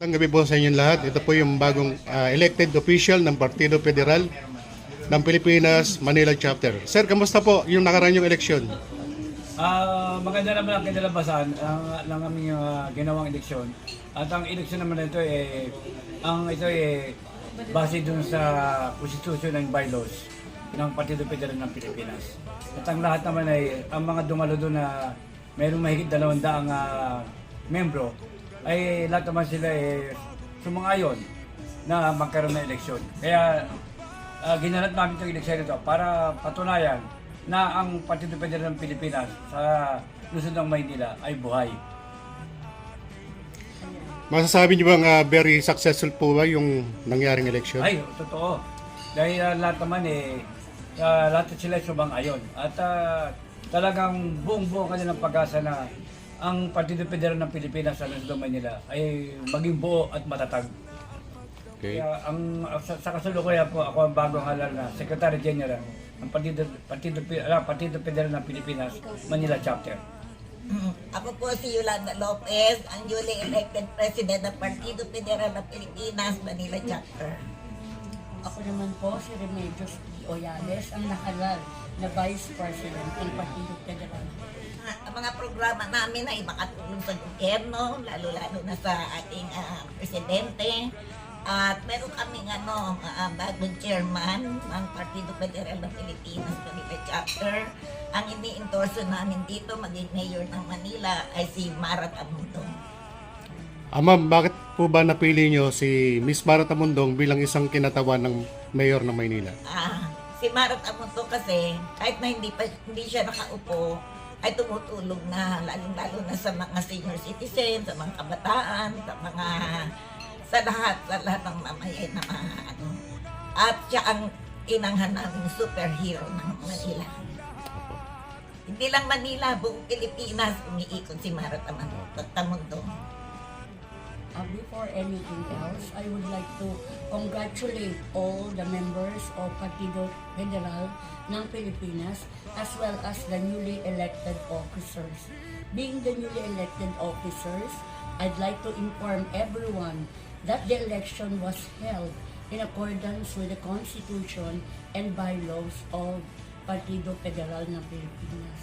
Ang gabi po sa inyong lahat. Ito po yung bagong elected official ng Partido Federal ng Pilipinas, Manila Chapter. Sir, kamusta po yung nakaraan yung eleksyon? Maganda naman ang kinalabasan ng aming ginawang eleksyon. At ang eleksyon naman ito base dun sa konstitusyon ng bylaws ng Partido Federal ng Pilipinas. At ang lahat naman ay, ang mga dumalo doon na mayroong mahigit 200 membro, ay lahat naman sila sumang-ayon na magkaroon ng eleksyon. Kaya ginanap namin itong eleksyon ito para patunayan na ang Partido Federal ng Pilipinas sa Luzon ng Maynila ay buhay. Masasabi niyo bang very successful po ba yung nangyaring eleksyon? Ay, totoo. Dahil lahat naman lahat sila sumang-ayon. At talagang buong-buo kanilang pag-asa na ang Partido Federal ng Pilipinas sa Luzon ng Maynila ay maging buo at matatag. Okay. Kaya sa kasalukuyan po, ako ang bagong halal na Secretary General ng Partido Federal ng Pilipinas, Manila Chapter. Ako po si Yolanda Lopez, ang newly elected President ng Partido Federal ng Pilipinas, Manila Chapter. Ako naman po si Remedios P. Oyales, ang nahalal na Vice President ng Partido Federal. Ang mga programa namin ay makatulong sa gobyerno, lalo-lalo na sa ating Presidente. At meron kaming bagong chairman ng Partido Federal ng Pilipinas, Manila Chapter. Ang ini-endorso namin dito, maging mayor ng Manila, ay si Mara Tamundong. Ma'am, bakit po ba napili niyo si Miss Mara Tamundong bilang isang kinatawan ng mayor ng Maynila? Si Mara Tamundong kasi, kahit na hindi siya nakaupo, ay tumutulong na, lalong-lalo na sa mga senior citizens, sa mga kabataan, sa lahat ng mamayan na At siya ang inanghan naming superhero ng Manila. Hindi lang Manila, buong Pilipinas, umiikot si Mara Tamundong. Before anything else, I would like to congratulate all the members of Partido Federal ng Pilipinas as well as the newly elected officers. Being the newly elected officers, I'd like to inform everyone that the election was held in accordance with the Constitution and bylaws of Partido Federal ng Pilipinas.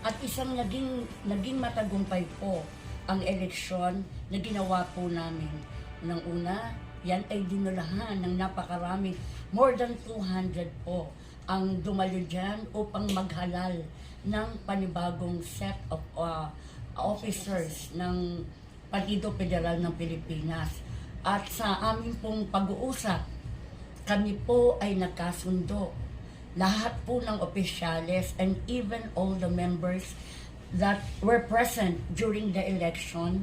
At isang naging matagumpay po ang eleksyon na ginawa po namin. Unang-una, yan ay dinulahan ng napakarami, more than 200 po ang dumalo dyan upang maghalal ng panibagong set of officers ng Partido Federal ng Pilipinas. At sa aming pong pag-uusap, kami po ay nagkasundo. Lahat po ng opisyales and even all the members that were present during the election,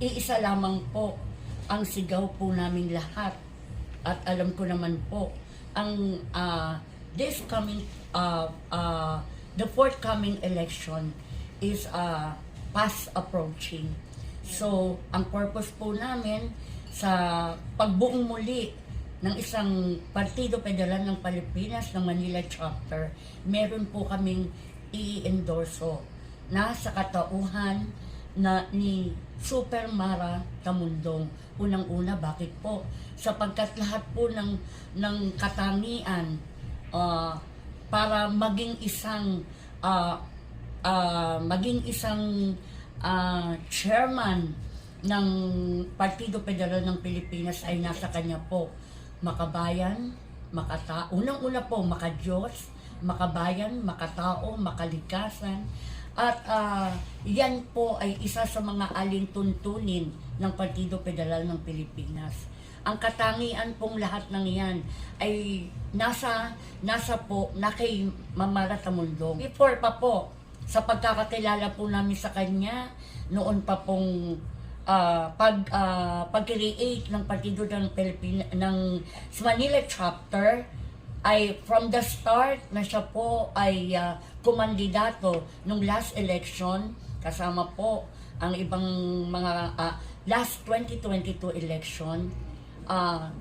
iisa lamang po ang sigaw po namin lahat. At alam ko naman po, ang the forthcoming election is fast approaching. So, ang purpose po namin sa pagbuong muli ng isang Partido Federal ng Pilipinas ng Manila Chapter, meron po kaming i-endorso na sa katauhan ni Super Mara Tamundong. Unang-una, bakit po? Sapagkat lahat po ng katangian para maging isang chairman ng Partido Federal ng Pilipinas ay nasa kanya po. Makabayan, unang-una po, makadiyos, makabayan, makatao, makalikasan. At yan po ay isa sa mga alintuntunin ng Partido Federal ng Pilipinas. Ang katangian pong lahat ng yan ay nasa po na kay Mara Tamundong. Before pa po, sa pagkakakilala po namin sa kanya, noon pa pong pag-create ng Partido ng Manila Chapter, ay from the start na siya po ay kumandidato nung last election, kasama po ang ibang mga last 2022 election.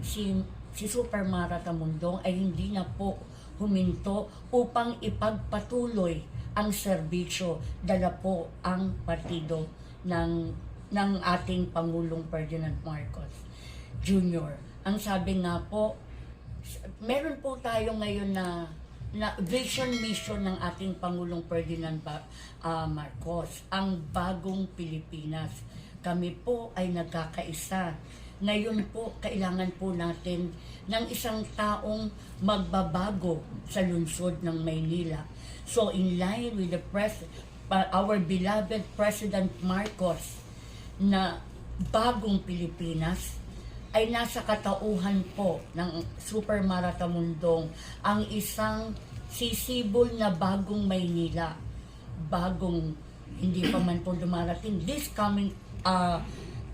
Si Super Mara Tamundong ay hindi na po huminto upang ipagpatuloy ang serbisyo, dala po ang partido ng ng ating Pangulong Ferdinand Marcos Jr. Ang sabi nga po, meron po tayo ngayon na vision mission ng ating Pangulong Ferdinand Marcos, ang bagong Pilipinas. Kami po ay nagkakaisa. Ngayon po, kailangan po natin ng isang taong magbabago sa lungsod ng Maynila. So in line with our beloved President Marcos na bagong Pilipinas, ay nasa katauhan po ng Super Maratamundong ang isang sisibol na bagong Maynila. Bagong, hindi pa man po dumarating. This coming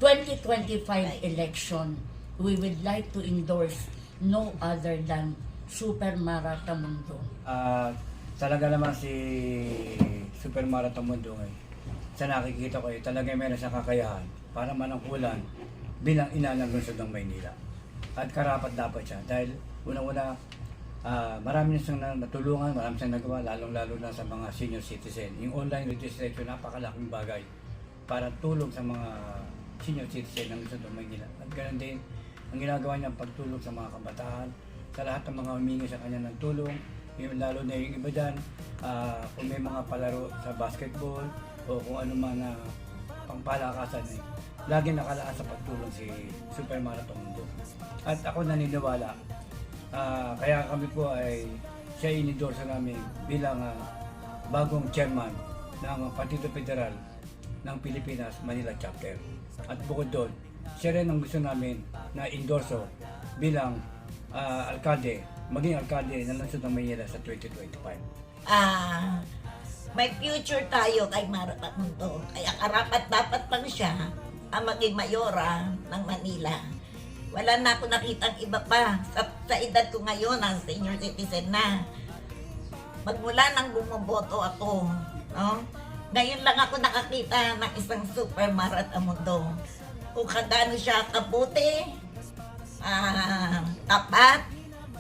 2025 election, we would like to endorse no other than Super Maratamundong. Talaga naman si Super Maratamundong sa nakikita ko talaga meron siyang kakayahan para manangkulan bilang ina ng lungsod ng Maynila. At karapat dapat siya dahil unang-una marami na siyang natulungan, marami siyang nagawa, lalong-lalo na sa mga senior citizen. Yung online registration, napakalaking bagay para tulong sa mga senior citizen ng lungsod ng Maynila. At ganoon din, ang ginagawa niyang pagtulong sa mga kabataan, sa lahat ng mga humingi sa kanya ng tulong, yung, lalo na yung iba dyan, kung may mga palaro sa basketball o kung ano man na pangpalakasan, lagi nakalaan sa pagtulong si Super Maratamundong. At ako naniniwala, kaya kami po ay siya inidorsa namin bilang bagong chairman ng Partido Federal ng Pilipinas Manila Chapter. At bukod doon, siya rin ang gusto namin na endorso bilang maging alkalde ng lungsod ng Maynila sa 2025. May future tayo kay Maratamundong. Kaya karapat dapat pang siya ang maging mayora ng Manila. Wala na ako nakitang iba pa. Sa edad ko ngayon, ang senior citizen na. Magmula nang bumoboto ako, no? Ngayon lang ako nakakita ng isang Super Maratamundong. Kung kagano siya kabuti, tapat,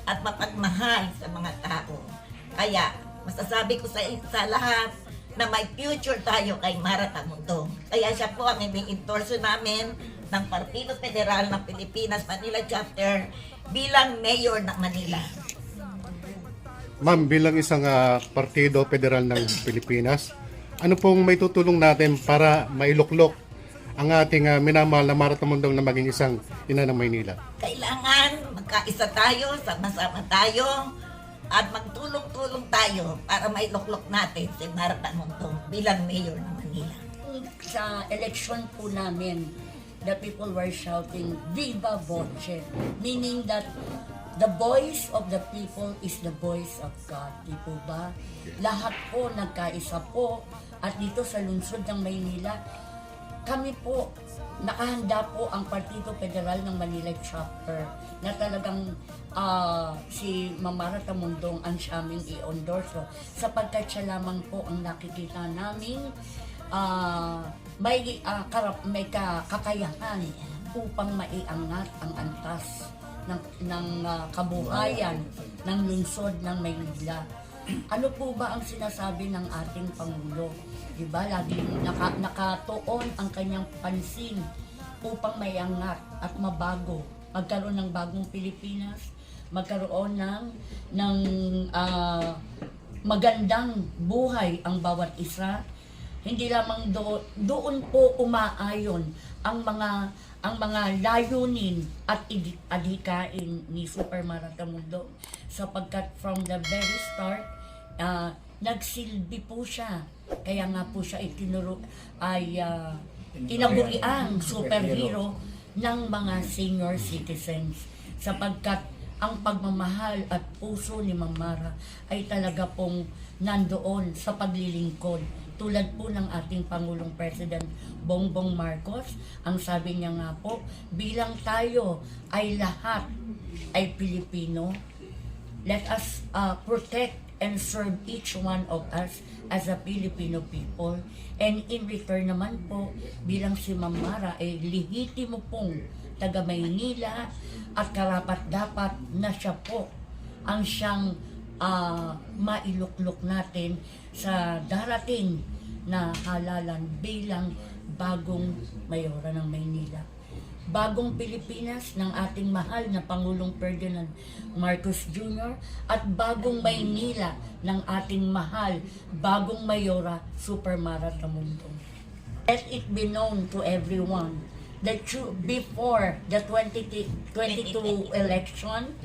at mapagmahal sa mga tao. Kaya, masasabi ko sa lahat na may future tayo kay Maratamundong. Kaya siya po ang ini-endorso namin ng Partido Federal ng Pilipinas Manila Chapter bilang mayor ng Manila. Ma'am, bilang isang Partido Federal ng Pilipinas, ano pong may tutulong natin para mailuklok ang ating minamahal na Maratamundong na maging isang ina ng Maynila? Kailangan magkaisa tayo, sama-sama tayo, at magtulong-tulong tayo para mailuklok natin si Maratamundong bilang mayor ng Manila. Sa election po namin, the people were shouting, Viva Voce, meaning that the voice of the people is the voice of God. Di po ba? Lahat po nagkaisa po, at dito sa lungsod ng Maynila, kami po, nakahanda po ang Partido Federal ng Manila Chapter na talagang si Maratamundong ang siyaming i-endorso sapagkat siya lamang po ang nakikita namin may kakayahan upang maiangat ang antas ng kabuhayan ng lungsod ng Maynila. Ano po ba ang sinasabi ng ating Pangulo? Diba, laging nakatuon ang kanyang pansin upang maiangat at mabago, magkaroon ng bagong Pilipinas, magkaroon ng magandang buhay ang bawat isa. Hindi lamang doon po umaayon ang mga layunin at adhikain ni Super Maratamundong sapagkat from the very start nagsilbi po siya. Kaya nga po siya tinaguriang superhero ng mga senior citizens sapagkat ang pagmamahal at puso ni Ma'am Mara ay talaga pong nandoon sa paglilingkod. Tulad po ng ating Pangulong President Bongbong Marcos, ang sabi niya nga po, bilang tayo ay lahat ay Pilipino, let us protect and serve each one of us as a Filipino people. And in return naman po, bilang si Ma'am Mara ay lehitimo pong taga Maynila at karapat-dapat na siya po ang siyang mailuklok natin sa darating na halalan bilang bagong mayora ng Maynila. Bagong Pilipinas ng ating mahal na Pangulong Ferdinand Marcos Jr. at bagong Maynila ng ating mahal, bagong mayora, Supermara Tamundong. Let it be known to everyone that before the 2022 election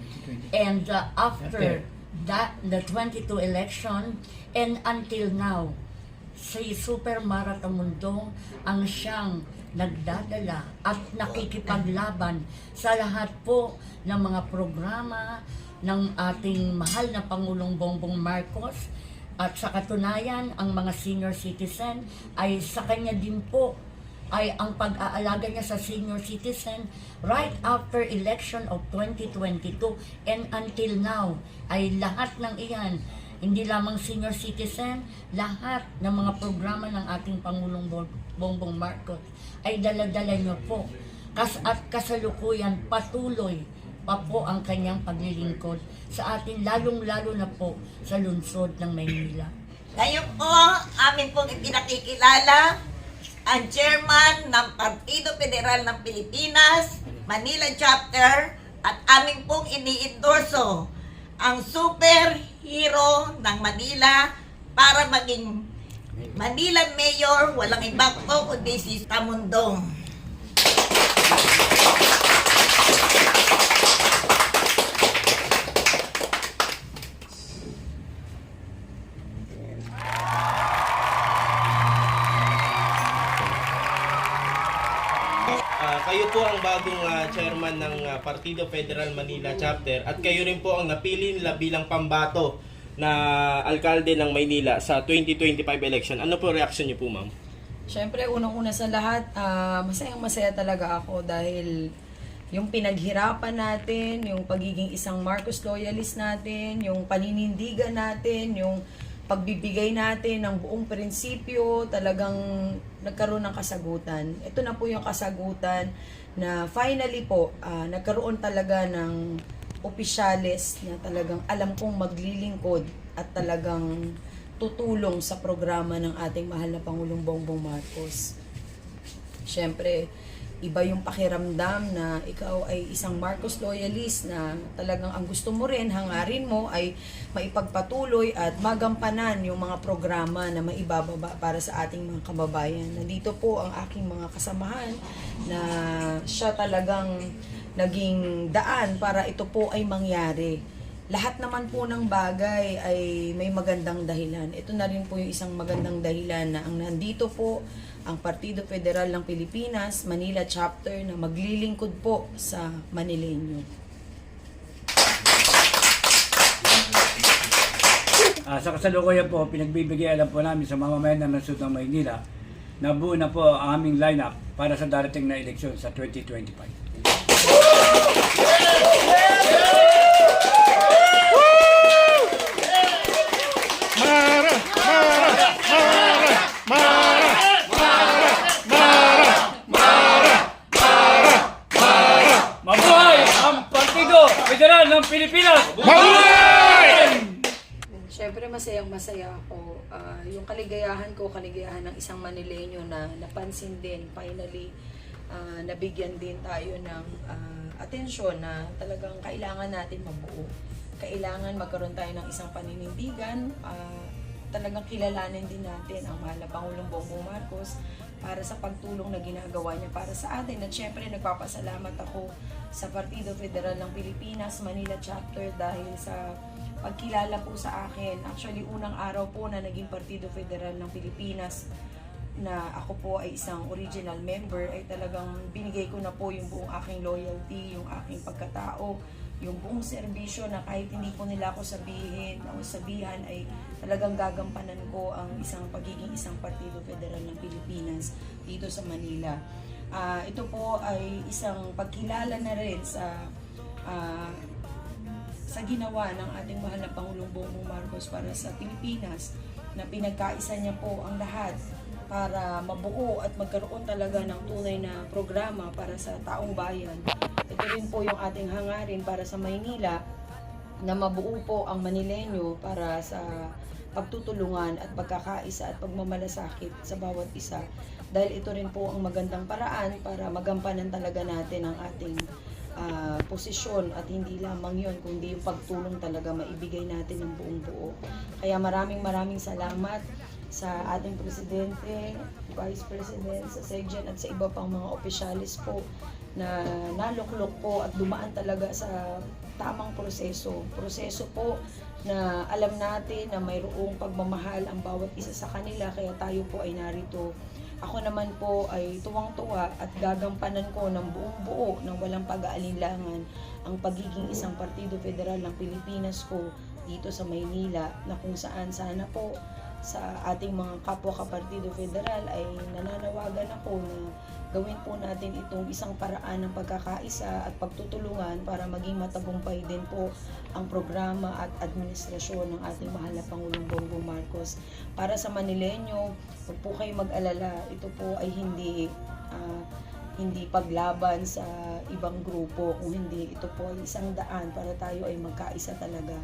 and after that, the 22 election and until now, si Supermara Tamundong ang siyang nagdadala at nakikipaglaban sa lahat po ng mga programa ng ating mahal na Pangulong Bongbong Marcos, at sa katunayan ang mga senior citizen ay sa kanya din po ay ang pag-aalaga niya sa senior citizen right after election of 2022 and until now ay lahat ng iyan, hindi lamang senior citizen, lahat ng mga programa ng ating Pangulong Bongbong Marcos ay dala-dala niyo po. At kasalukuyan patuloy pa po ang kanyang paglilingkod sa atin, lalong-lalo na po sa lungsod ng Maynila. Ngayon po, amin pong ipinakikilala ang chairman ng Partido Federal ng Pilipinas, Manila Chapter, at amin pong ini-endorso ang superhero ng Manila para maging Manila Mayor, walang iba po kundi si Tamundong. Kayo po ang bagong chairman ng Partido Federal Manila Chapter at kayo rin po ang napili nila bilang pambato na alkalde ng Maynila sa 2025 election. Ano po reaction niyo po, ma'am? Siyempre, unang-una sa lahat, masayang-masaya talaga ako dahil yung pinaghirapan natin, yung pagiging isang Marcos loyalist natin, yung paninindigan natin, yung pagbibigay natin ng buong prinsipyo, talagang nagkaroon ng kasagutan. Ito na po yung kasagutan na finally po, nagkaroon talaga ng opisyales na talagang alam kong maglilingkod at talagang tutulong sa programa ng ating mahal na Pangulong Bongbong Marcos. Siyempre, iba yung pakiramdam na ikaw ay isang Marcos loyalist na talagang ang gusto mo rin, hangarin mo ay maipagpatuloy at magampanan yung mga programa na maibababa para sa ating mga kababayan. Nandito po ang aking mga kasamahan na siya talagang naging daan para ito po ay mangyari. Lahat naman po ng bagay ay may magandang dahilan. Ito na rin po yung isang magandang dahilan na ang nandito po ang Partido Federal ng Pilipinas, Manila Chapter na maglilingkod po sa Manileño. Sa kasalukuyan po, pinagbibigay alam po namin sa mamamayan ng lungsod ng Maynila na buo na po ang aming lineup para sa darating na eleksyon sa 2025. Mara! Mara! Mara! Mara! Mabuhay ang Partido Federal ng Pilipinas! Siyempre, masayang-masaya ako. Yung kaligayahan ko, kaligayahan ng isang Manileño na napansin din, finally, nabigyan din tayo ng atensyon na talagang kailangan natin mabuo. Kailangan magkaroon tayo ng isang paninindigan, talagang kilalanin din natin ang mahal na Pangulong Bongbong Marcos para sa pagtulong na ginagawa niya para sa atin. At syempre, nagpapasalamat ako sa Partido Federal ng Pilipinas, Manila Chapter dahil sa pagkilala po sa akin. Actually, unang araw po na naging Partido Federal ng Pilipinas na ako po ay isang original member, ay talagang binigay ko na po yung buong aking loyalty, yung aking pagkatao, yung buong serbisyo na kahit hindi po nila ako sabihan ay talagang gagampanan ko ang pagiging isang Partido Federal ng Pilipinas dito sa Manila. Ito po ay isang pagkilala na rin sa ginawa ng ating mahal na Pangulong Bongbong Marcos para sa Pilipinas, na pinagkaisa niya po ang lahat para mabuo at magkaroon talaga ng tunay na programa para sa taong bayan. Ito rin po yung ating hangarin para sa Maynila, na mabuo po ang Manileño para sa pagtutulungan at pagkakaisa at pagmamalasakit sa bawat isa. Dahil ito rin po ang magandang paraan para magampanan talaga natin ang ating posisyon, at hindi lamang yon kundi yung pagtulong talaga maibigay natin ng buong buo. Kaya maraming salamat sa ating Presidente, Vice President, sa SECGEN at sa iba pang mga opisyalis po na naluklok po at dumaan talaga sa tamang proseso po na alam natin na mayroong pagmamahal ang bawat isa sa kanila, kaya tayo po ay narito. Ako naman po ay tuwang-tuwa at gagampanan ko ng buong buo ng walang pag-aalinlangan ang pagiging isang Partido Federal ng Pilipinas ko dito sa Maynila, na kung saan sana po sa ating mga kapwa ka-Partido Federal ay nananawagan ako na gawin po natin itong isang paraan ng pagkakaisa at pagtutulungan para maging matagumpay din po ang programa at administrasyon ng ating mahal na Pangulong Bongbong Marcos. Para sa Manileño, huwag po kayo mag-alala, ito po ay hindi paglaban sa ibang grupo, kung hindi, ito po ay isang daan para tayo ay magkaisa talaga,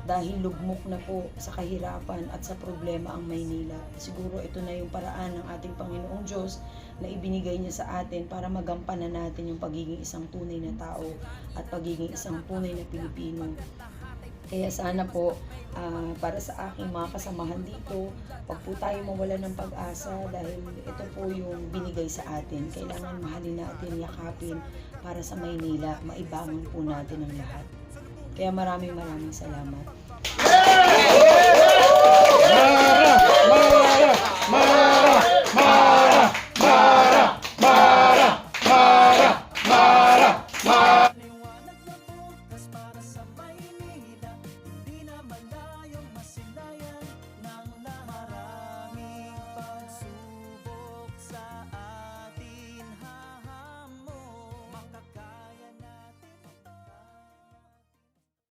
dahil lugmok na po sa kahirapan at sa problema ang Maynila. Siguro ito na yung paraan ng ating Panginoong Diyos na ibinigay niya sa atin para magampanan natin yung pagiging isang tunay na tao at pagiging isang tunay na Pilipino. Kaya sana po, para sa aking mga kasamahan dito, wag po tayo mawala ng pag-asa, dahil ito po yung binigay sa atin. Kailangan mahalin natin, yakapin para sa Maynila, maibangon po natin ang lahat. Kaya maraming salamat.